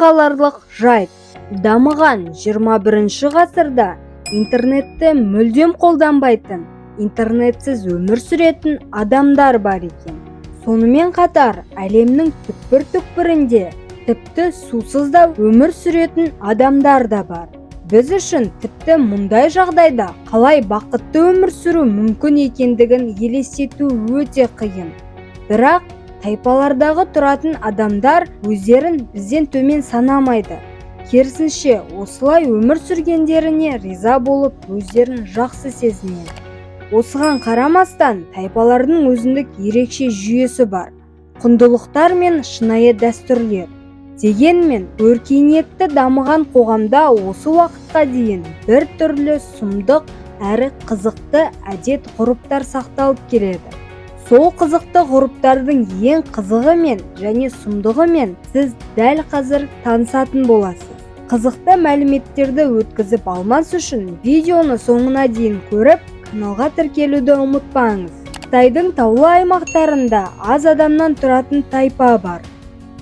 Таңғаларлық жайт: дамыған 21 ғасырда интернетті мүлдем қолданбайтын, интернетсіз өмір сүретін адамдар бар екен. Сонымен қатар әлемнің түкпір-түкпірінде тіпті сусыз да өмір сүретін адамдар да бар. Біз үшін тіпті мұндай жағдайда қалай бақытты өмір сүру мүмкін екендігін елестету өте қиын. Бірақ тайпалардағы тұратын адамдар өздерін бізден төмен санамайды. Керісінше, осылай өмір сүргендеріне риза болып, өздерін жақсы сезінеді. Осыған қарамастан, тайпалардың өзіндік ерекше жүйесі бар. Құндылықтар мен шынайы дәстүрлер. Дегенмен, өркениетті дамыған қоғамда осы уақытқа дейін бір түрлі сұмдық әрі қызықты әдет-ғұрыптар сақталып келеді. Сол қызықты ғұрыптардың ең қызығы мен және сұмдығы мен сіз дәл қазір танысатын боласыз. Қызықты мәліметтерді өткізіп алмас үшін видеоны соңына дейін көріп, каналға тіркелуді ұмытпаңыз. Қытайдың таулы аймақтарында аз адамнан тұратын тайпа бар.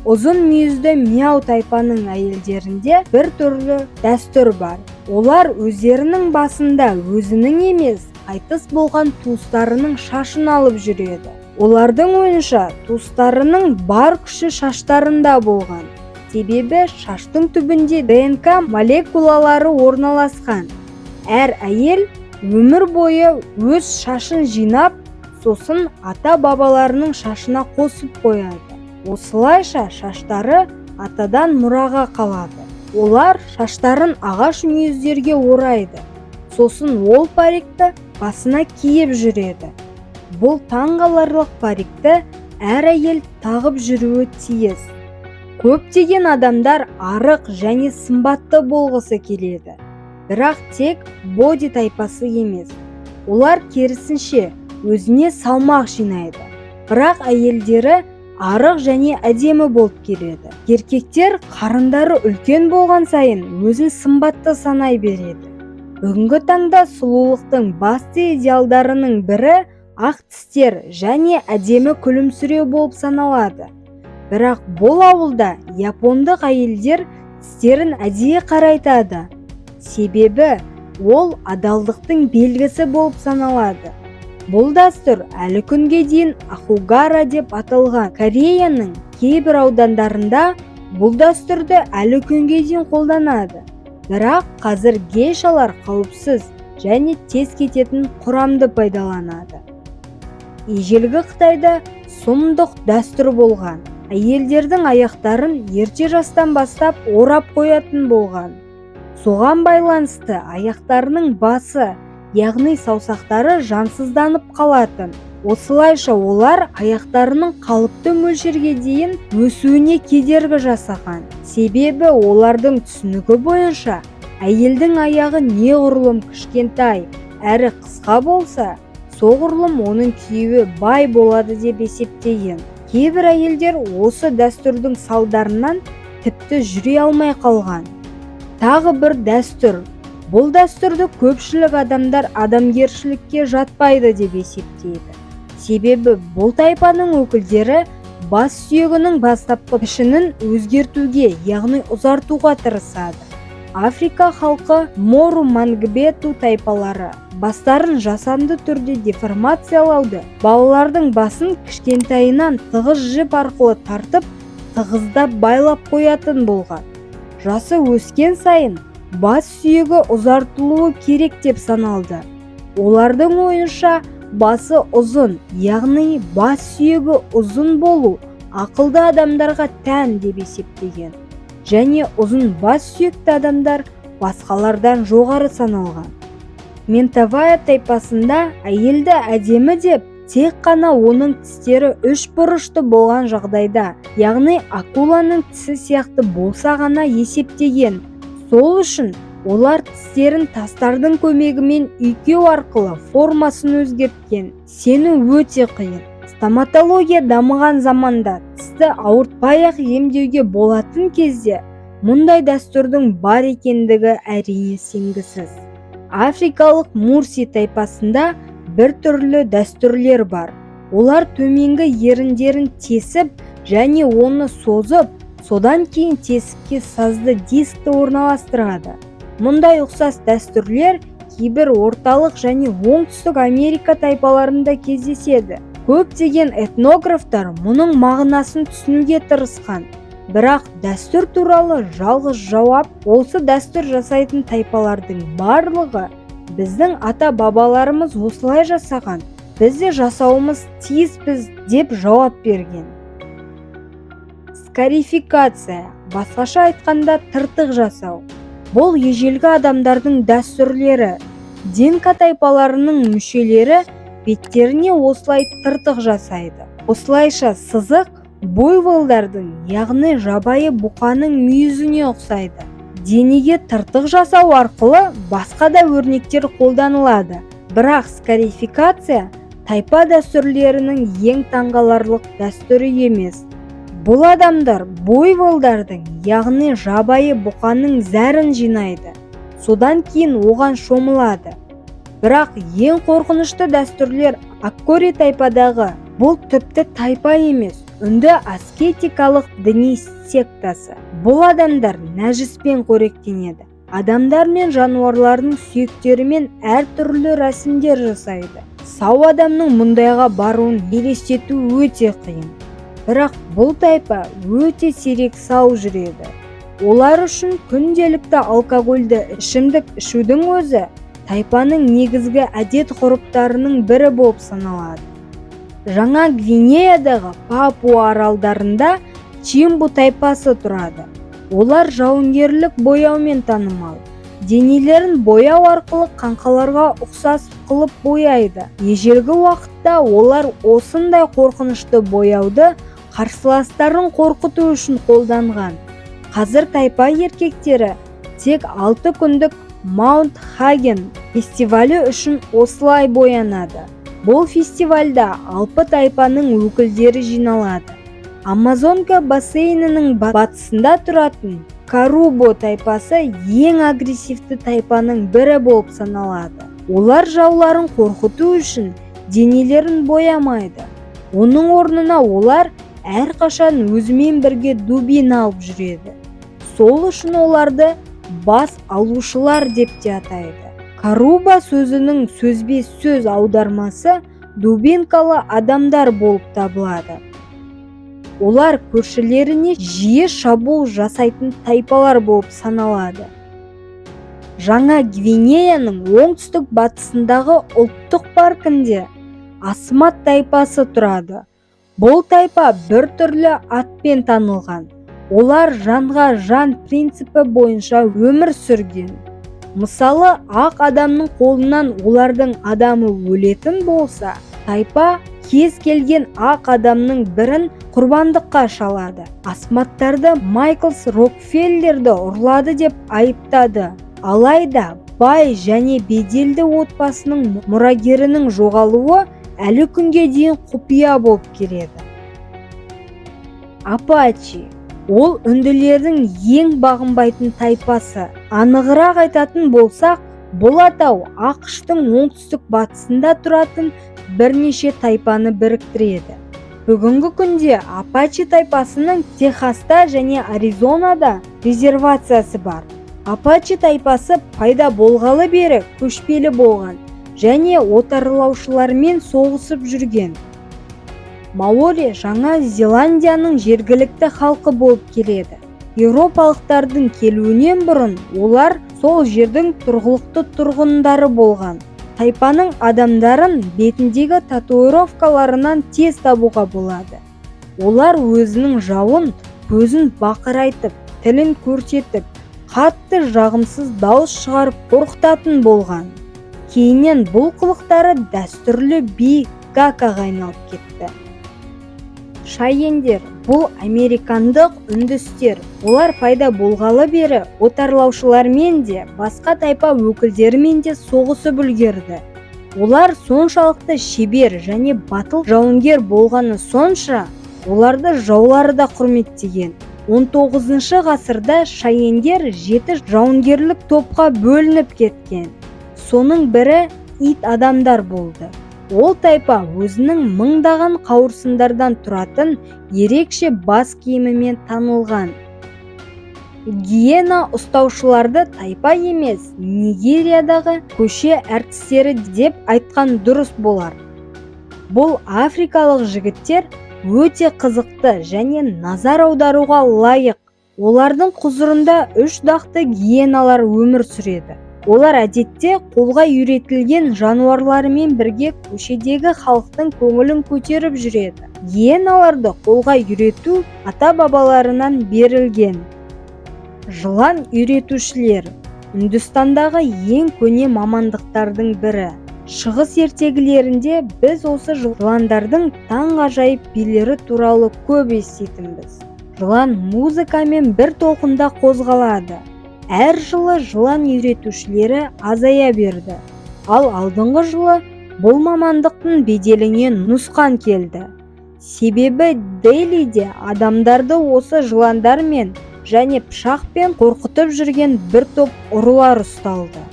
Ұзын мүйізді мяу тайпаның әйелдерінде бір түрлі дәстүр бар. Олар өздерінің басында өзінің емес, қайтыс болған туыстарының шашын алып жүреді. Олардың ойынша, туыстарының бар күші шаштарында болған. Себебі шаштың түбінде ДНК молекулалары орналасқан. Әр әйел өмір бойы өз шашын жинап, сосын ата-бабаларының шашына қосып қояды. Осылайша шаштары атадан мұраға қалады. Олар шаштарын ағаш мүйіздерге орайды. Сосын ол парикті басына киіп жүреді. Бұл таңғаларлық парикті әр әйел тағып жүруі тиіс. Көптеген адамдар арық және сымбатты болғысы келеді. Бірақ тек боди тайпасы емес. Олар керісінше өзіне салмақ жинайды. Бірақ әйелдері арық және әдемі болып келеді. Еркектер қарындары үлкен болған сайын өзін сымбатты санай береді. Бүгінгі таңда сұлулықтың басты идеалдарының бірі ақ тістер және әдемі күлімсіреу болып саналады. Бірақ бұл ауылда япондық әйелдер тістерін әдейі қарайтады. Себебі ол адалдықтың белгісі болып саналады. Бұл дәстүр әлі күнге дейін ахугара деп аталған. Кореяның кейбір аудандарында бұл дәстүрді әлі күнге дейін қолданады. Бірақ қазір гейшалар қауіпсіз және тез кететін құрамды пайдаланады. Ежелгі Қытайда сұмдық дәстүр болған. Әйелдердің аяқтарын ерте жастан бастап орап қоятын болған. Соған байланысты аяқтарының басы, яғни саусақтары жансызданып қалатын. Осылайша олар аяқтарының қалыпты мөлшерге дейін өсуіне кедергі жасаған. Себебі олардың түсінігі бойынша әйелдің аяғы неғұрлым кішкентай әрі қысқа болса, соғұрлым оның күйеуі бай болады деп есептеген. Кейбір әйелдер осы дәстүрдің салдарынан тіпті жүре алмай қалған. Тағы бір дәстүр. Бұл дәстүрді көпшілік адамдар адамгершілікке жатпайды деп есептейді. Себебі бұл тайпаның өкілдері бас сүйегінің бастапқы пішінін өзгертуге, яғни ұзартуға тырысады. Африка халқы Мору Мангбету тайпалары бастарын жасанды түрде деформациялауды, балалардың басын кішкентайынан тығыз жіп арқылы тартып, тығыздап байлап қоятын болған. Жасы өскен сайын бас сүйегі ұзартылуы керек деп саналды. Олардың ойынша басы ұзын, яғни бас сүйегі ұзын болу ақылды адамдарға тән деп есептеген. Және ұзын бас сүйекті адамдар басқалардан жоғары саналған. Ментавая тайпасында әйелді әдемі деп тек қана оның тістері үш бұрышты болған жағдайда, яғни акуланың тісі сияқты болса ғана есептеген. Сол үшін олар тістерін тастардың көмегімен үйкеу арқылы формасын өзгерткен. Сену өте қиын. Стоматология дамыған заманда тісті ауыртпай-ақ емдеуге болатын кезде мұндай дәстүрдің бар екендігі әрине сенгісіз. Африкалық Мурси тайпасында бір түрлі дәстүрлер бар. Олар төменгі еріндерін тесіп және оны созып, Содан кейін тесікке сазды дискті орналастырады. Мұндай ұқсас дәстүрлер кейбір орталық және оңтүстік Америка тайпаларында кездеседі. Көптеген этнографтар мұның мағынасын түсінуге тырысқан. Бірақ дәстүр туралы жалғыз жауап осы дәстүр жасайтын тайпалардың барлығы біздің ата-бабаларымыз осылай жасаған, біз де жасауымыз тиіспіз деп жауап берген. Скарификация, басқаша айтқанда тыртық жасау. Бұл ежелгі адамдардың дәстүрлері. Динка тайпаларының мүшелері беттеріне осылай тыртық жасайды. Осылайша сызық буйволдардың, яғни жабайы бұқаның мүйізіне ұқсайды. Денеге тыртық жасау арқылы басқа да өрнектер қолданылады. Бірақ скарификация тайпа дәстүрлерінің ең таңғаларлық дәстүрі емес. Бұл адамдар буйволдардың, яғни жабайы бұқаның зәрін жинайды. Содан кейін оған шомылады. Бірақ ең қорқынышты дәстүрлер Аккори тайпадағы. Бұл тіпті тайпа емес, үнді аскетикалық діни сектасы. Бұл адамдар нәжіспен қоректенеді. Адамдар мен жануарлардың сүйектерімен әртүрлі рәсімдер жасайды. Сау адамның мұндайға баруын елестету өте қиын. Бірақ бұл тайпа өте сирек сау жүреді. Олар үшін күнделікті алкогольді ішімдік ішудің өзі тайпаның негізгі әдет-ғұрыптарының бірі болып саналады. Жаңа Гвинеядағы Папуа аралдарында Чимбу тайпасы тұрады. Олар жауынгерлік бояумен танымал. Денелерін бояу арқылы қаңқаларға ұқсас қылып бояйды. Ежелгі уақытта олар осындай қорқынышты бояуды қарсыластарын қорқыту үшін қолданған. Қазір тайпа еркектері тек 6 күндік Маунт Хаген фестивалі үшін осылай боянады. Бұл фестивальда алпы тайпаның өкілдері жиналады. Амазонка бассейнінің батысында тұратын Карубо тайпасы ең агрессивті тайпаның бірі болып саналады. Олар жауларын қорқыту үшін денелерін боямайды. Оның орнына олар әрқашан өзімен бірге дубин алып жүреді. Сол үшін оларды бас алушылар деп те атайды. Каруба сөзінің сөзбе-сөз аудармасы дубинкалы адамдар болып табылады. Олар көршілеріне жиі шабуыл жасайтын тайпалар болып саналады. Жаңа Гвинеяның оңтүстік батысындағы ұлттық паркінде Асмат тайпасы тұрады. Бұл тайпа бір түрлі атпен танылған. Олар жанға жан принципі бойынша өмір сүрген. Мысалы, ақ адамның қолынан олардың адамы өлетін болса, тайпа кез келген ақ адамның бірін құрбандыққа шалады. Асматтарды Майклс Рокфеллерді ұрлады деп айыптады. Алайда бай және беделді отбасының мұрагерінің жоғалуы әлі күнге дейін құпия болып келеді. Апачи. Ол үнділердің ең бағынбайтын тайпасы. Анығырақ айтатын болсақ, бұл атау ақш-тың оңтүстік батысында тұратын бірнеше тайпаны біріктіреді. Бүгінгі күнде Апачи тайпасының Техаста және Аризонада резервациясы бар. Апачи тайпасы пайда болғалы бері көшпелі болған және отарлаушылармен соғысып жүрген. Маори Жаңа Зеландияның жергілікті халқы болып келеді. Еуропалықтардың келуінен бұрын олар сол жердің тұрғылықты тұрғындары болған. Тайпаның адамдарын бетіндегі татуировкаларынан тез табуға болады. Олар өзінің жауын көзін бақырайтып, тілін көрсетіп, қатты жағымсыз дауыс шығарып қорқытатын болған. Кейіннен бұл қылықтары дәстүрлі би гакаға айналып кетті. Шайендер – бұл американдық үндістер. Олар пайда болғалы бері отарлаушылармен де, басқа тайпа өкілдерімен де соғысып үлгерді. Олар соншалықты шебер және батыл жауынгер болғаны сонша, оларды жаулары да құрметтеген. 19 ғасырда шайендер 7 жауынгерлік топқа бөлініп кеткен. Соның бірі ит адамдар болды. Ол тайпа өзінің мыңдаған қауырсындардан тұратын ерекше бас киімімен танылған. Гиена ұстаушыларды тайпа емес, Нигериядағы көше әртістері деп айтқан дұрыс болар. Бұл африкалық жігіттер өте қызықты және назар аударуға лайық. Олардың құзырында 3 дақты гиеналар өмір сүреді. Олар әдетте қолға үйретілген жануарларымен бірге көшедегі халықтың көңілін көтеріп жүреді. Гиеналарды қолға үйрету ата-бабаларынан берілген. Жылан үйретушілер Үндістандағы ең көне мамандықтардың бірі. Шығыс ертегілерінде біз осы жыландардың таңғажайып билері туралы көп еститінбіз. Жылан музыкамен бір толқында қозғалады. Әр жылы жылан үйретушілері азая берді. Ал алдыңғы жылы бұл мамандықтың беделіне нұсқан келді. Себебі Делиде адамдарды осы жыландармен және пышақпен қорқытып жүрген бір топ ұрылар ұсталды.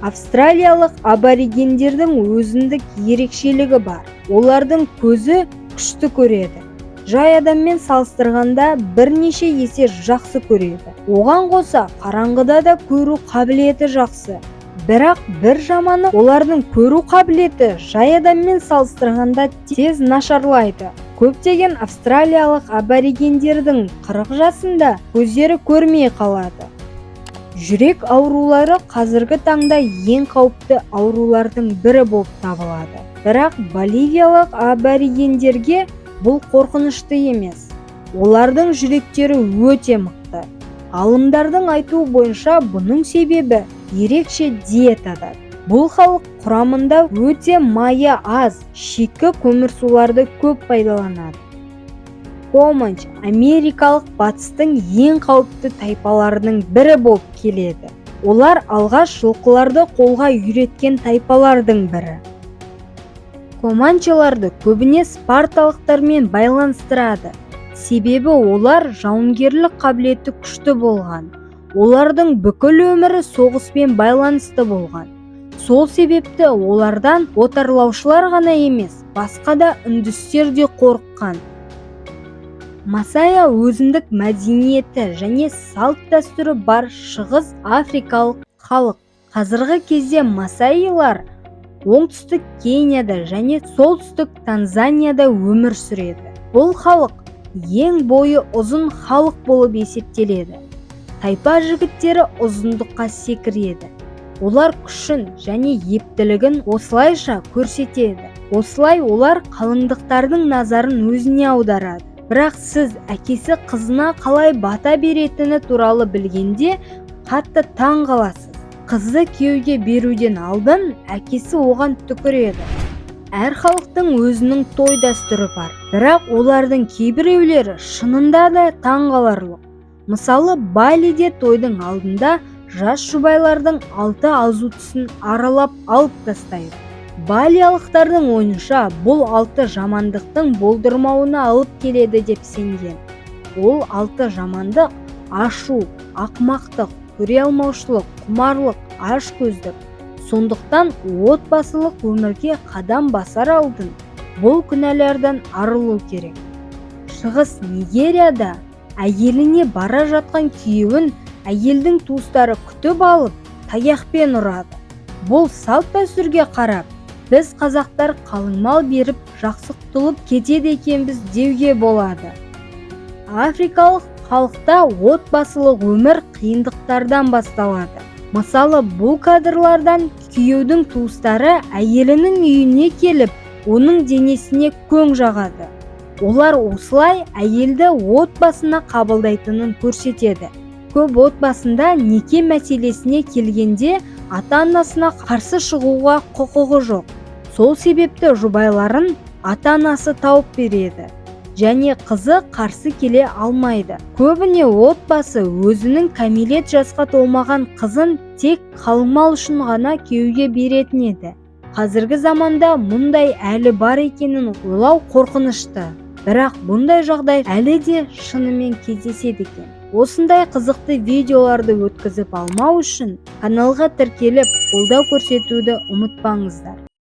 Австралиялық аборигендердің өзіндік ерекшелігі бар. Олардың көзі күшті көреді. Жай адаммен салыстырғанда бірнеше есе жақсы көреді. Оған қоса қараңғыда да көру қабілеті жақсы. Бірақ бір жаманы олардың көру қабілеті жай адаммен салыстырғанда тез нашарлайды. Көптеген австралиялық аборигендердің 40 жасында көздері көрмей қалады. Жүрек аурулары қазіргі таңда ең қауіпті аурулардың бірі болып табылады. Бірақ боливиялық аборигендерге бұл қорқынышты емес. Олардың жүректері өте мықты. Ғалымдардың айтуы бойынша бұның себебі ерекше диетада. Бұл халық құрамында өте майы аз, шикі көмірсуларды көп пайдаланады. Команч америкалық батыстың ең қауіпті тайпаларының бірі болып келеді. Олар алғаш жылқыларды қолға үйреткен тайпалардың бірі. Команчыларды көбіне спарталықтармен байланыстырады. Себебі олар жауынгерлік қабілеті күшті болған. Олардың бүкіл өмірі соғыспен байланысты болған. Сол себепті олардан отарлаушылар ғана емес, басқа да үндістер де қорыққан. Масая өзіндік мәдениеті және салт дәстүрі бар шығыс африкалық халық. Қазіргі кезде масаилар оңтүстік Кенияда және солтүстік Танзанияда өмір сүреді. Бұл халық ең бойы ұзын халық болып есептеледі. Тайпа жігіттері ұзындыққа секіреді. Олар күшін және ептілігін осылайша көрсетеді. Осылай олар қалыңдықтардың назарын өзіне аударады. Бірақ сіз әкесі қызына қалай бата беретіні туралы білгенде қатты таң қаласыз. Қызды күйеуге беруден алдын әкесі оған түкіреді. Әр халықтың өзінің той дәстүрі бар. Бірақ олардың кейбіреулері шынында да таң қаларлық. Мысалы, Балиде тойдың алдында жас жұбайлардың 6 азу тісін аралап алып тастайды. Балиялықтардың ойынша бұл 6 жамандықтың болдырмауына алып келеді деп сенген. Ол 6 жамандық ашу, ақымақтық, көре алмаушылық, құмарлық, ашкөздік. Сондықтан отбасылық өмірге қадам басар алдын бұл күнәлардан арылу керек. Шығыс Нигерияда әйеліне бара жатқан күйеуін әйелдің туыстары күтіп алып, таяқпен ұрады. Бұл салт дәстүрге қарап, біз қазақтар қалың мал беріп жақсы құтылып кетеді екенбіз деуге болады. Африкалық халықта отбасылық өмір қиындықтардан басталады. Мысалы, бұл кадрлардан күйеудің туыстары әйелінің үйіне келіп, оның денесіне көң жағады. Олар осылай әйелді отбасына қабылдайтынын көрсетеді. Көп отбасында неке мәселесіне келгенде ата-анасына қарсы шығуға құқығы жоқ. Сол себепті жұбайларын ата-анасы тауып береді және қызы қарсы келе алмайды. Көбіне отбасы өзінің кәмелет жасқа толмаған қызын тек қалың мал үшін ғана күйеуге беретін еді. Қазіргі заманда мұндай әлі бар екенін ойлау қорқынышты. Бірақ бұндай жағдай әлі де шынымен кездеседі екен. Осындай қызықты видеоларды өткізіп алмау үшін каналға тіркеліп қолдау көрсетуді ұмытпаңыздар.